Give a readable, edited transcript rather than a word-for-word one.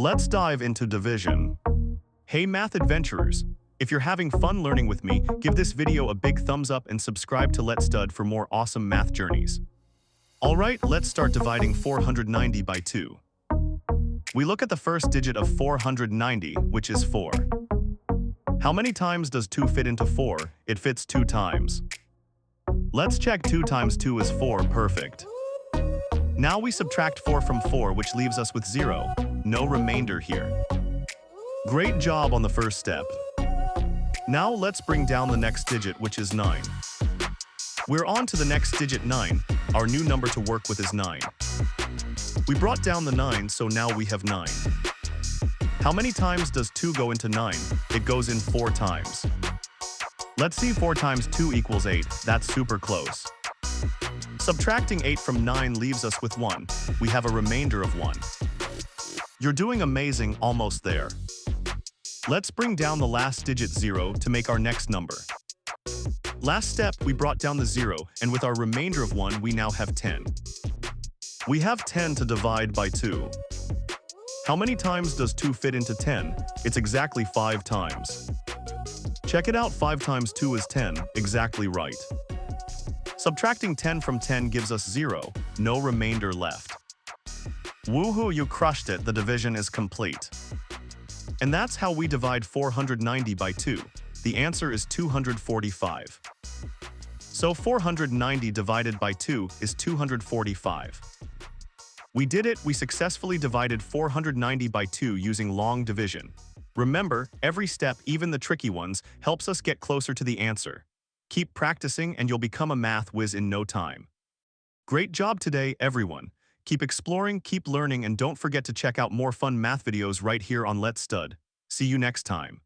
Let's dive into division. Hey math adventurers, if you're having fun learning with me, give this video a big thumbs up and subscribe to Let's Stud for more awesome math journeys. Alright, let's start dividing 490 by 2. We look at the first digit of 490, which is 4. How many times does 2 fit into 4? It fits 2 times. Let's check 2 times 2 is 4, perfect. Now we subtract 4 from 4, which leaves us with 0. No remainder here. Great job on the first step. Now let's bring down the next digit, which is 9. We're on to the next digit 9. Our new number to work with is 9. We brought down the 9, so now we have 9. How many times does 2 go into 9? It goes in 4 times. Let's see 4 times 2 equals 8. That's super close. Subtracting 8 from 9 leaves us with 1. We have a remainder of 1. You're doing amazing, almost there. Let's bring down the last digit 0 to make our next number. Last step, we brought down the 0, and with our remainder of 1, we now have 10. We have 10 to divide by 2. How many times does 2 fit into 10? It's exactly 5 times. Check it out, 5 times 2 is 10, exactly right. Subtracting 10 from 10 gives us 0, no remainder left. Woohoo, you crushed it, the division is complete. And that's how we divide 490 by 2. The answer is 245. So 490 divided by 2 is 245. We did it, we successfully divided 490 by 2 using long division. Remember, every step, even the tricky ones, helps us get closer to the answer. Keep practicing and you'll become a math whiz in no time. Great job today, everyone. Keep exploring, keep learning, and don't forget to check out more fun math videos right here on Let's Stud. See you next time.